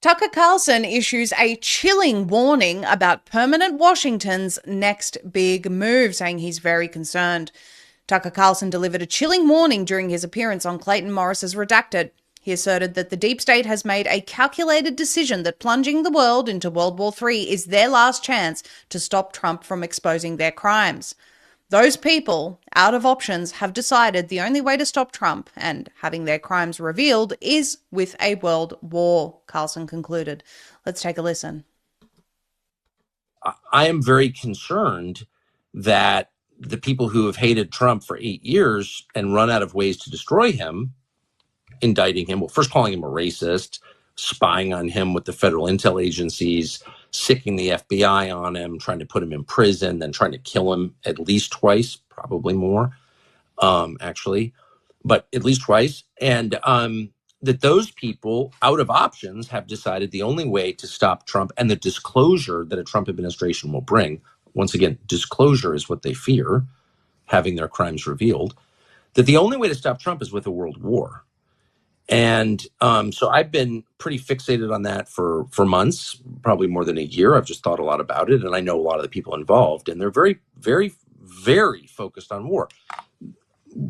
Tucker Carlson issues a chilling warning about permanent Washington's next big move, saying he's very concerned. Tucker Carlson delivered a chilling warning during his appearance on Clayton Morris's Redacted. He asserted that the deep state has made a calculated decision that plunging the world into World War III is their last chance to stop Trump from exposing their crimes. Those people, out of options, have decided the only way to stop Trump and having their crimes revealed is with a world war, Carlson concluded. Let's take a listen. I am very concerned that the people who have hated Trump for 8 years and run out of ways to destroy him, indicting him, well, first calling him a racist, spying on him with the federal intel agencies, sicking the FBI on him, trying to put him in prison, then trying to kill him at least twice, probably more, actually, but at least twice. And that those people, out of options, have decided the only way to stop Trump and the disclosure that a Trump administration will bring, once again, disclosure is what they fear, having their crimes revealed, that the only way to stop Trump is with a world war. And so I've been pretty fixated on that for months, probably more than a year. I've just thought a lot about it. And I know a lot of the people involved, and they're very, very, very focused on war.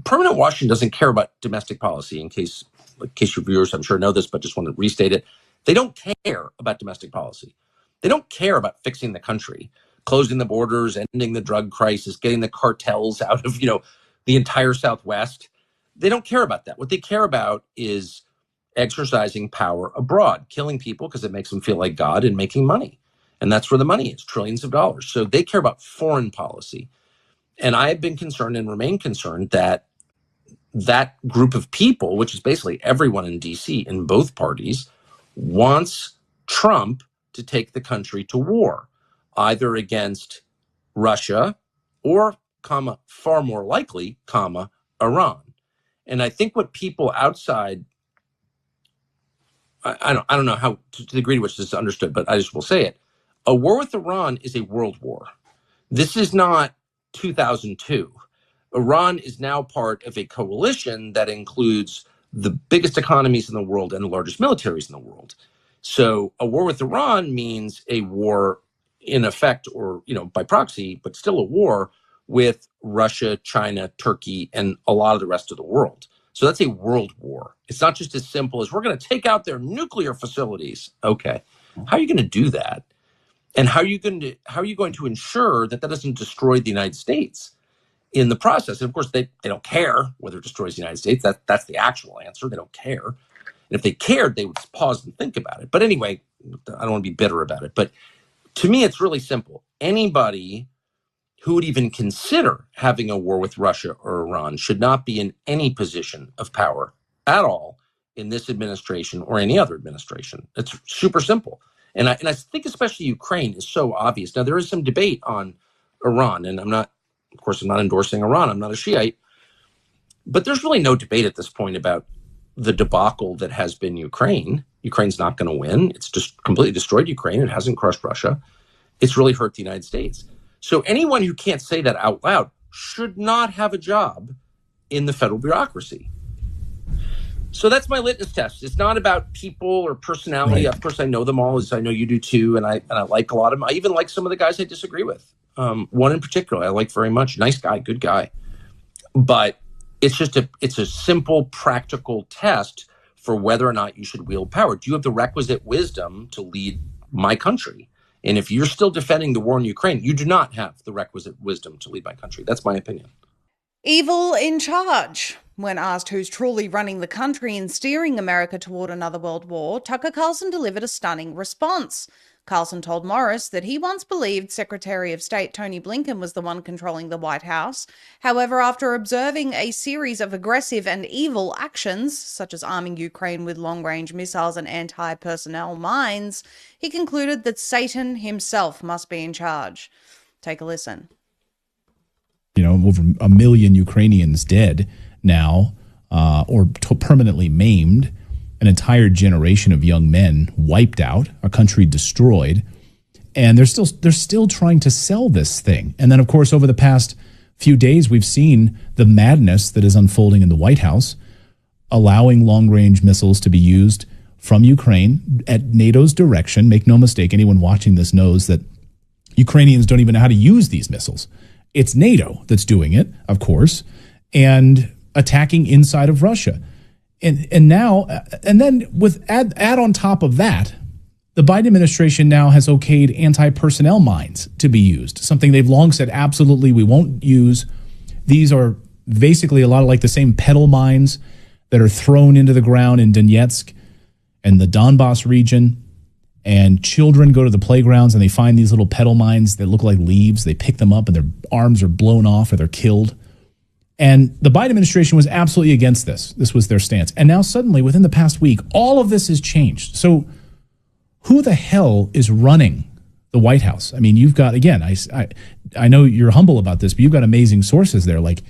Permanent Washington doesn't care about domestic policy, in case your viewers, I'm sure, know this, but just want to restate it. They don't care about domestic policy. They don't care about fixing the country, closing the borders, ending the drug crisis, getting the cartels out of, the entire Southwest. They don't care about that. What they care about is exercising power abroad, killing people because it makes them feel like God, and making money. And that's where the money is, trillions of dollars. So they care about foreign policy. And I have been concerned and remain concerned that that group of people, which is basically everyone in DC in both parties, wants Trump to take the country to war, either against Russia or, far more likely, Iran. And I think what people outside, I don't know how to the degree to which this is understood, but I just will say it. A war with Iran is a world war. This is not 2002. Iran is now part of a coalition that includes the biggest economies in the world and the largest militaries in the world. So a war with Iran means a war in effect, or, by proxy, but still a war with Russia, China, Turkey, and a lot of the rest of the world. So that's a world war. It's not just as simple as we're going to take out their nuclear facilities. Okay. How are you going to do that? And how are you going to ensure that doesn't destroy the United States in the process? And of course, they don't care whether it destroys the United States. That's the actual answer. They don't care. And if they cared, they would pause and think about it. But anyway, I don't want to be bitter about it. But to me, it's really simple. Anybody who would even consider having a war with Russia or Iran should not be in any position of power at all in this administration or any other administration. It's super simple. And I think especially Ukraine is so obvious. Now, there is some debate on Iran, and I'm not endorsing Iran. I'm not a Shiite. But there's really no debate at this point about the debacle that has been Ukraine. Ukraine's not going to win. It's just completely destroyed Ukraine. It hasn't crushed Russia. It's really hurt the United States. So anyone who can't say that out loud should not have a job in the federal bureaucracy. So that's my litmus test. It's not about people or personality. Right. Of course, I know them all, as I know you do too, and I like a lot of them. I even like some of the guys I disagree with. One in particular I like very much. Nice guy, good guy. But it's a simple, practical test for whether or not you should wield power. Do you have the requisite wisdom to lead my country? And if you're still defending the war in Ukraine, you do not have the requisite wisdom to lead my country. That's my opinion. Evil in charge. When asked who's truly running the country and steering America toward another world war, Tucker Carlson delivered a stunning response. Carlson told Morris that he once believed Secretary of State Tony Blinken was the one controlling the White House. However, after observing a series of aggressive and evil actions, such as arming Ukraine with long-range missiles and anti-personnel mines, he concluded that Satan himself must be in charge. Take a listen. Over 1 million Ukrainians dead now, or permanently maimed. An entire generation of young men wiped out, a country destroyed, and they're still trying to sell this thing. And then, of course, over the past few days, we've seen the madness that is unfolding in the White House, allowing long-range missiles to be used from Ukraine at NATO's direction. Make no mistake, anyone watching this knows that Ukrainians don't even know how to use these missiles. It's NATO that's doing it, of course, and attacking inside of Russia. And then with add on top of that, the Biden administration now has okayed anti-personnel mines to be used, something they've long said absolutely we won't use. These are basically a lot of like the same pedal mines that are thrown into the ground in Donetsk and the Donbass region. And children go to the playgrounds and they find these little pedal mines that look like leaves. They pick them up and their arms are blown off or they're killed. And the Biden administration was absolutely against this. This was their stance. And now suddenly, within the past week, all of this has changed. So who the hell is running the White House? I mean, you've got, again, I know you're humble about this, but you've got amazing sources there. Like,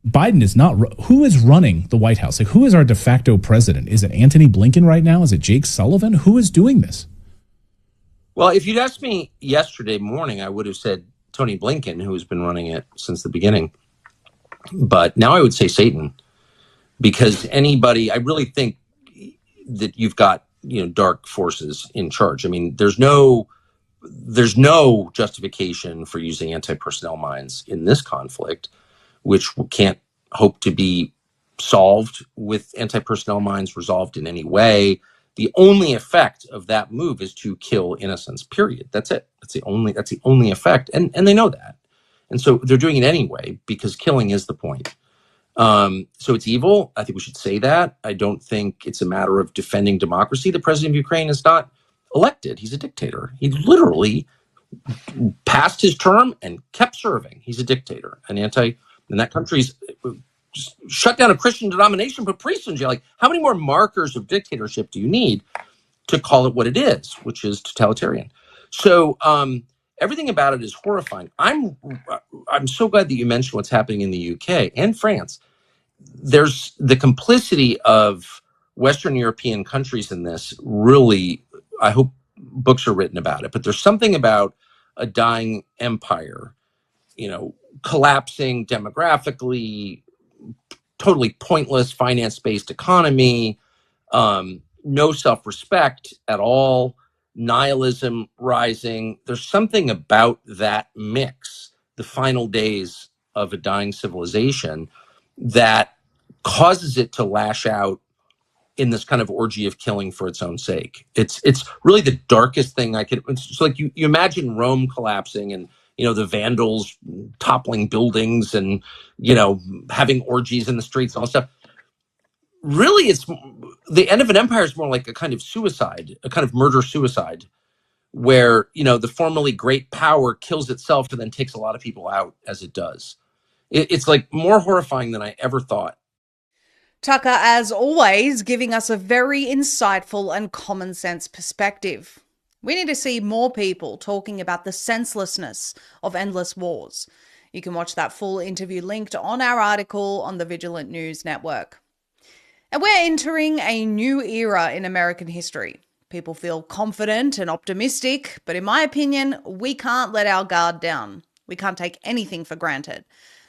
Biden is not, who is running the White House? Like, who is our de facto president? Is it Antony Blinken right now? Is it Jake Sullivan? Who is doing this? Well, if you'd asked me yesterday morning, I would have said Tony Blinken, who has been running it since the beginning. But now I would say Satan, because I really think that you've got, dark forces in charge. I mean, there's no justification for using anti-personnel mines in this conflict, which can't hope to be solved with anti-personnel mines resolved in any way. The only effect of that move is to kill innocents, period. That's it. That's the only effect. And they know that. And so they're doing it anyway because killing is the point. So it's evil. I think we should say that. I don't think it's a matter of defending democracy. The president of Ukraine is not elected. He's a dictator. He literally passed his term and kept serving. He's a dictator. And that country's just shut down a Christian denomination, put priests in jail. Like, how many more markers of dictatorship do you need to call it what it is, which is totalitarian? So everything about it is horrifying. I'm so glad that you mentioned what's happening in the UK and France. There's the complicity of Western European countries in this. Really, I hope books are written about it. But there's something about a dying empire, collapsing demographically, totally pointless finance-based economy, no self-respect at all, nihilism rising. There's something about that mix, the final days of a dying civilization, that causes it to lash out in this kind of orgy of killing for its own sake. It's really the darkest thing I could. It's like you imagine Rome collapsing and the Vandals toppling buildings and having orgies in the streets and all that stuff. Really, it's the end of an empire is more like a kind of suicide, a kind of murder-suicide, where, the formerly great power kills itself and then takes a lot of people out as it does. It's like more horrifying than I ever thought. Tucker, as always, giving us a very insightful and common sense perspective. We need to see more people talking about the senselessness of endless wars. You can watch that full interview linked on our article on the Vigilant News Network. And we're entering a new era in American history. People feel confident and optimistic, but in my opinion, we can't let our guard down. We can't take anything for granted.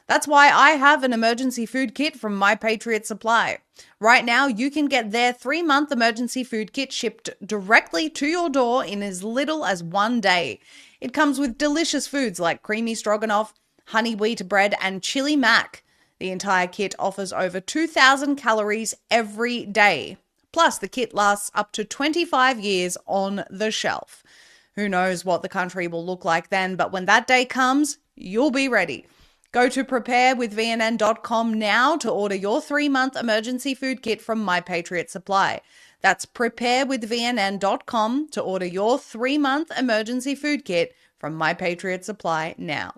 That's why I have an emergency food kit from My Patriot Supply. Right now, you can get their 3-month emergency food kit shipped directly to your door in as little as 1 day. It comes with delicious foods like creamy stroganoff, honey wheat bread, and chili mac. The entire kit offers over 2,000 calories every day. Plus, the kit lasts up to 25 years on the shelf. Who knows what the country will look like then, but when that day comes, you'll be ready. Go to preparewithvnn.com now to order your 3-month emergency food kit from My Patriot Supply. That's preparewithvnn.com to order your 3-month emergency food kit from My Patriot Supply now.